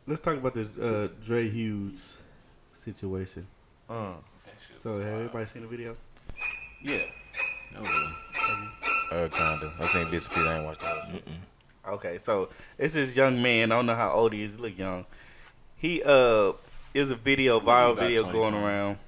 let's talk about this Dre Hughes situation. So have everybody seen the video? Yeah. Kinda. I seen bits and pieces. I ain't watched the whole shit. Okay, so it's this young man. I don't know how old he is. He look young. He is a video, viral video going around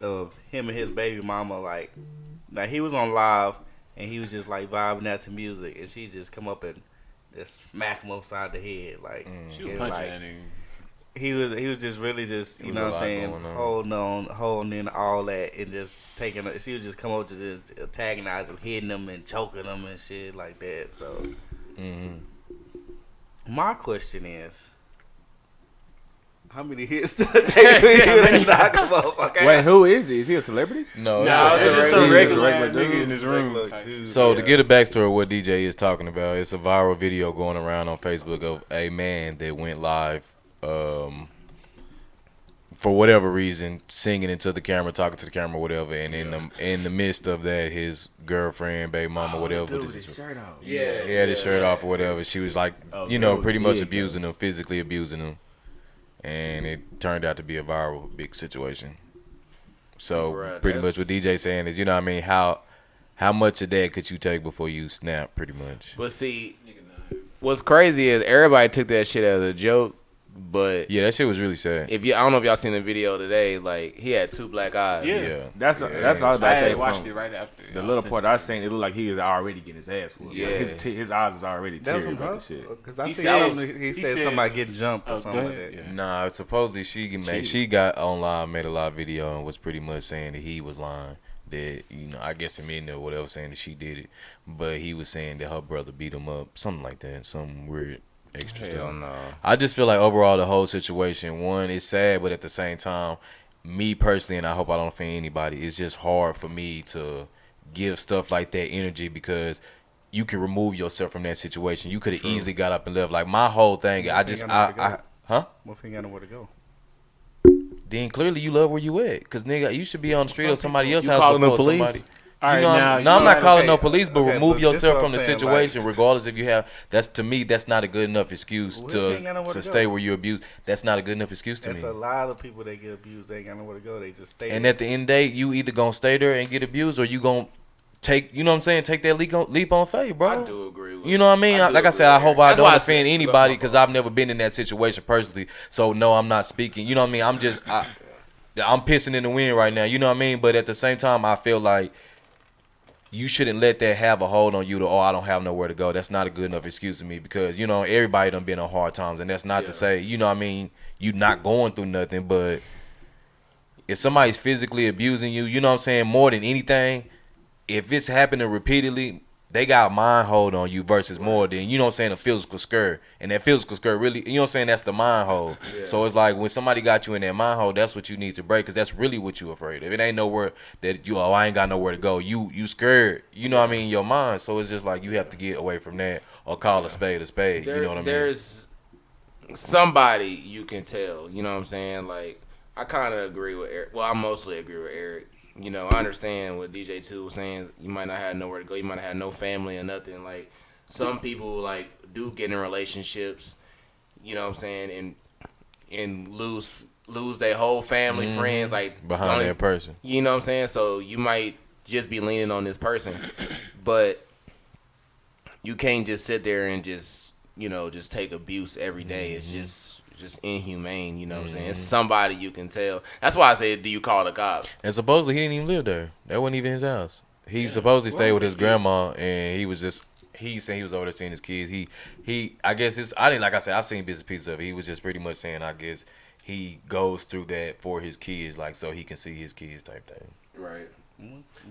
of him and his baby mama. Like he was on live and he was just like vibing out to music, and she just come up and just smack him upside the head. Like she was punching that nigga. He was just really just, you know what I'm saying, holding in all that and just taking. She was just come up to just antagonize him, hitting him and choking him and shit like that. So, my question is, how many hits does it take for you to knock him up? Okay. Wait, who is he? Is he a celebrity? No, it's just a regular nigga in his room. So to get a backstory of what DeeJay is talking about, it's a viral video going around on Facebook of a man that went live. For whatever reason, singing into the camera, talking to the camera, whatever, and in the midst of that, his girlfriend, baby mama, whatever, Dude, his shirt off. he had his shirt off or whatever. She was like, pretty much abusing him, physically abusing him, and it turned out to be a viral big situation. So pretty much what DeeJay saying is, you know what I mean, how much of that could you take before you snap, pretty much? But see, what's crazy is everybody took that shit as a joke. But yeah, that shit was really sad. I don't know if y'all seen the video today. Like he had 2 black eyes. Yeah. That's all I was about to say. I watched it right after. The little part I seen, it looked like he was already getting his ass whooped. Yeah. His eyes was already teary about the shit. Because I he said something about getting jumped or something like that. Yeah. Nah, supposedly she got online, made a live video, and was pretty much saying that he was lying. That, I guess admitting or whatever, saying that she did it. But he was saying that her brother beat him up, something like that, some weird extra stuff. No. I just feel like overall the whole situation, one, it's sad, but at the same time, me personally, and I hope I don't offend anybody, it's just hard for me to give stuff like that energy because you can remove yourself from that situation. You could have easily got up and left. Like my whole thing, What if you got nowhere to go? Then clearly you love where you at, cause nigga, you should be on the street or somebody else. You calling the police? Somebody. All right, I'm not calling no police, but okay, remove but yourself this from the what I'm saying, situation, regardless if you have. That's to me, that's not a good enough excuse to stay where you abused. That's not a good enough excuse to me. There's a lot of people that get abused. They ain't got nowhere to go. They just stay. And at the end of the day, you either gonna stay there and get abused, or you gonna take, you know what I'm saying, take that leap on faith, bro. I do agree with you know what I mean? Like I said, I hope I don't offend anybody because I I've never been in that situation personally. So no, I'm not speaking. You know what I mean? I'm just I'm pissing in the wind right now. You know what I mean? But at the same time, I feel like you shouldn't let that have a hold on you to, I don't have nowhere to go. That's not a good enough excuse to me because, everybody done been on hard times. And that's not to say, you know what I mean, you not going through nothing. But if somebody's physically abusing you, you know what I'm saying, more than anything, if it's happening repeatedly, they got a mind hold on you versus more than, you know what I'm saying, a physical scare. And that physical scare really, you know what I'm saying, that's the mind hold. Yeah. So it's like when somebody got you in that mind hold, that's what you need to break because that's really what you afraid of. It ain't nowhere that I ain't got nowhere to go. You scared, you know what I mean, your mind. So it's just like you have to get away from that or call a spade a spade. You know what I mean? There's somebody you can tell, you know what I'm saying? Like, I kind of agree with Eric. Well, I mostly agree with Eric. I understand what DJ 2 was saying. You might not have nowhere to go. You might not have no family or nothing. Like, some people, like, do get in relationships, you know what I'm saying, and lose their whole family, friends, like, behind that person. You know what I'm saying? So you might just be leaning on this person. But you can't just sit there and just take abuse every day. It's just inhumane, you know what I'm saying? It's somebody you can tell. That's why I said, do you call the cops? And supposedly he didn't even live there. That wasn't even his house. He supposedly stayed with his grandma, and he said he was over there seeing his kids. I guess I've seen bits and pieces of it. He was just pretty much saying, I guess he goes through that for his kids, like so he can see his kids type thing. Right.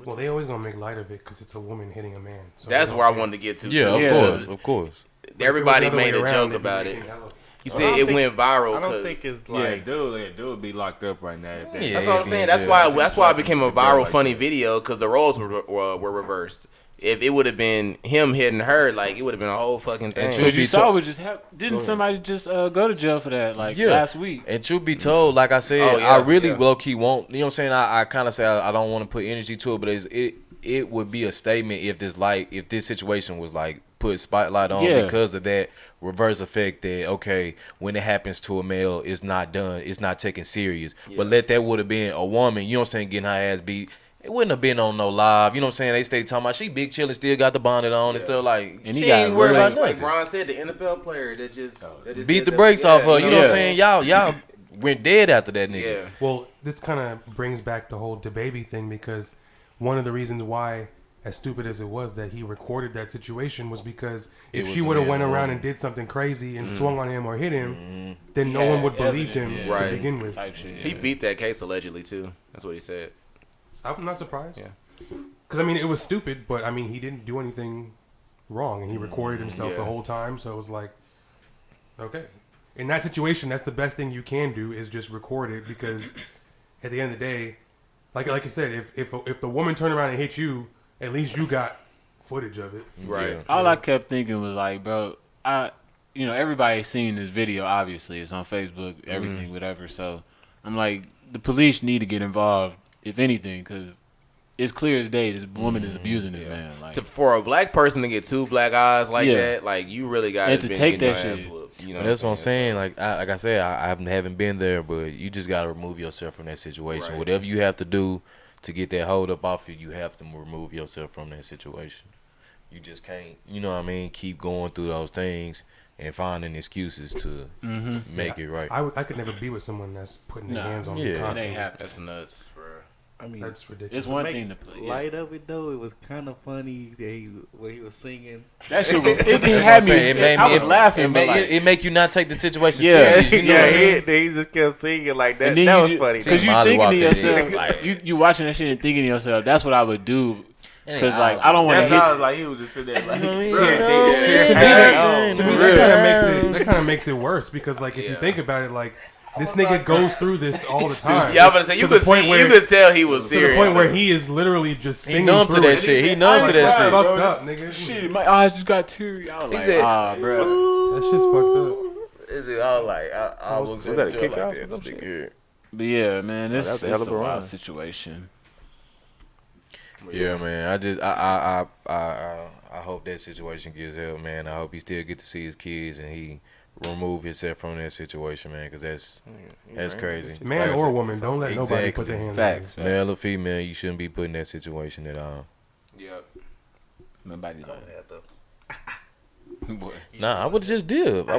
Well, they always gonna make light of it because it's a woman hitting a man. So that's where I wanted to get to. Yeah, of course. Everybody made a joke about it. You said it went viral. I don't think it's like dude be locked up right now. That's what I'm saying. That's why it became a viral, funny video because the roles were reversed. If it would have been him hitting her, like it would have been a whole fucking thing. Because you saw what just happened. Didn't somebody just go to jail for that last week? And truth be told, like I said, I really low key won't. You know what I'm saying? I kind of say I don't want to put energy to it, but it would be a statement if this situation was like put spotlight on because of that reverse effect that okay, when it happens to a male, it's not done, it's not taken serious. But that would have been a woman, you know what I'm saying, getting her ass beat. It wouldn't have been on no live, you know what I'm saying. They stay talking about she big chillin', still got the bonnet on and still like, and he she got ain't worried about like nothing. Ron said, the NFL player that just Beat the brakes off her, you know what I'm saying. Y'all went dead after that nigga. Yeah. Well, this kind of brings back the whole DeBaby thing because one of the reasons why, as stupid as it was, that he recorded that situation was because if she would have went around and did something crazy and swung on him or hit him, then no one would believe him to begin with. Type shit. He beat that case allegedly too. That's what he said. I'm not surprised. Yeah. Because, I mean, it was stupid, but, I mean, he didn't do anything wrong, and he recorded himself the whole time, so it was like, okay. In that situation, that's the best thing you can do is just record it, because at the end of the day, like I said, if the woman turned around and hit you, at least you got footage of it. Right. Yeah. All I kept thinking was like, bro, everybody's seen this video. Obviously, it's on Facebook, everything, whatever. So I'm like, the police need to get involved, if anything, because it's clear as day this woman is abusing this man. Like, For a black person to get two black eyes like that, like you really got to take that shit. You know, That's what I'm saying. Like I said, I haven't been there, but you just gotta remove yourself from that situation. Right. Whatever you have to do to get that hold up off you have to remove yourself from that situation. You just can't, you know what I mean, keep going through those things and finding excuses to make it right. I could never be with someone that's putting their hands on me it ain't constantly. happening. That's nuts, bro. I mean, That's ridiculous. It's one thing to play. Light of it though, it was kind of funny that when he was singing. That shit was, it had me. I was laughing, but like, It make you not take the situation Yeah. serious. You know what I mean? He just kept singing like that. and then That was you, funny. because you Molly thinking walked to in yourself, there, like- you watching that shit and thinking to yourself, that's what I would do. Because like I don't want to That's how I hit. was like, he was just sitting there like, To me, that kind of makes it worse because, like, if you think about it, like, this nigga goes through this all the time. Yeah, I'm gonna say you could tell he was to serious. the point where he is literally just singing numb to through that it. shit. He numb to that shit. Fucked up, nigga. Shit, my eyes just got teary. I was like, said, bro. That shit's fucked up. Is it all like I was that a gonna tell kick like out that or some stick shit? here. But yeah, man, this that's is a hell of a a wild run. situation. Yeah, man. I hope that situation gets help, man. I hope he still get to see his kids and he remove himself from that situation, man. Because that's crazy. Man Like I or said, woman, don't let nobody put their hands Facts. on male or female, you shouldn't be put in that situation at all. Yep. Nobody's like, boy. Nah, I would have just dipped.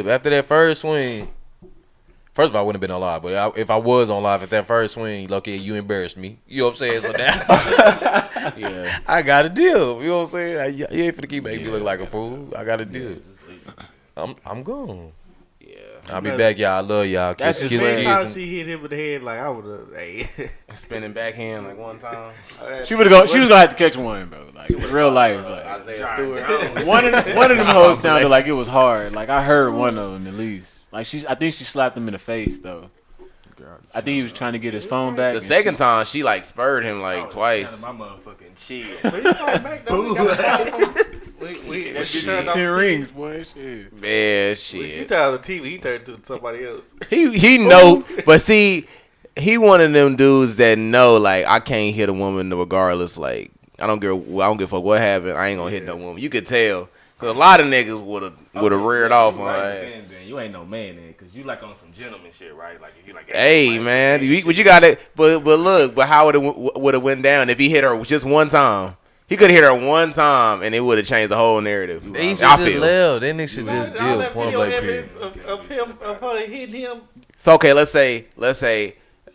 After that first swing. First of all, I wouldn't have been on live, but if I was on live at that first swing, look, you embarrassed me. You know what I'm saying? So now, Yeah. I got to deal. You know what I'm saying? You ain't finna keep making me look like a fool. I got to deal. I'm gone. Yeah. I'll be back, y'all. I love y'all. That's Kiss, just kiss, weird. Every time kiss. she hit him in the head, like I would have. Spinning backhand like one time. She was gonna have to catch one, bro. Like real life. Like, Isaiah Stewart. one of them hoes sounded like it was hard. Like I heard one of them at least. Like I think she slapped him in the face though. I think he was trying to get his phone back. The second time, she like spurred him like twice. my motherfucking shit. She 10 rings, boy. Shit. Man, She shit. turned on the TV. He turned to somebody else. He know, but see, he one of them dudes that know like I can't hit a woman regardless. Like I don't give a fuck what happened. I ain't gonna hit no woman. You could tell. Cause a lot of niggas would have reared off on her. Then you ain't no man then, cause you like on some gentleman shit, right? Like if you like, Hey man, but you got it. But look, but how would have went down if he hit her just one time? He could have hit her one time and it would have changed the whole narrative. They should I just feel. live. They niggas should just All deal. that Point video blank evidence period. of her hitting him. So okay, let's say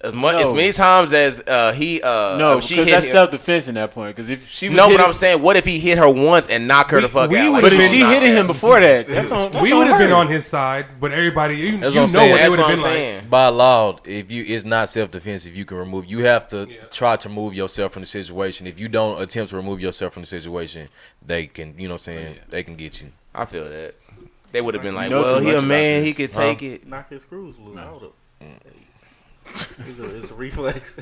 as many times as he No, she because hit that's him. self defense in that point. Because if she was No, but hitting- I'm saying, what if he hit her once and knock her the fuck we out? would've but been if she hitting him before that, that's on. We would have been on his side, but everybody, you know That's what what I'm saying. they That's would what have I'm been like. saying. By law, it's not self-defense if you can remove. You have to try to remove yourself from the situation. If you don't attempt to remove yourself from the situation, they can, you know what I'm saying, they can get you. I feel that. They would have been like, You know well, too he much a about man, this. he could take it. Knock his screws loose. Hold up. It's a reflex.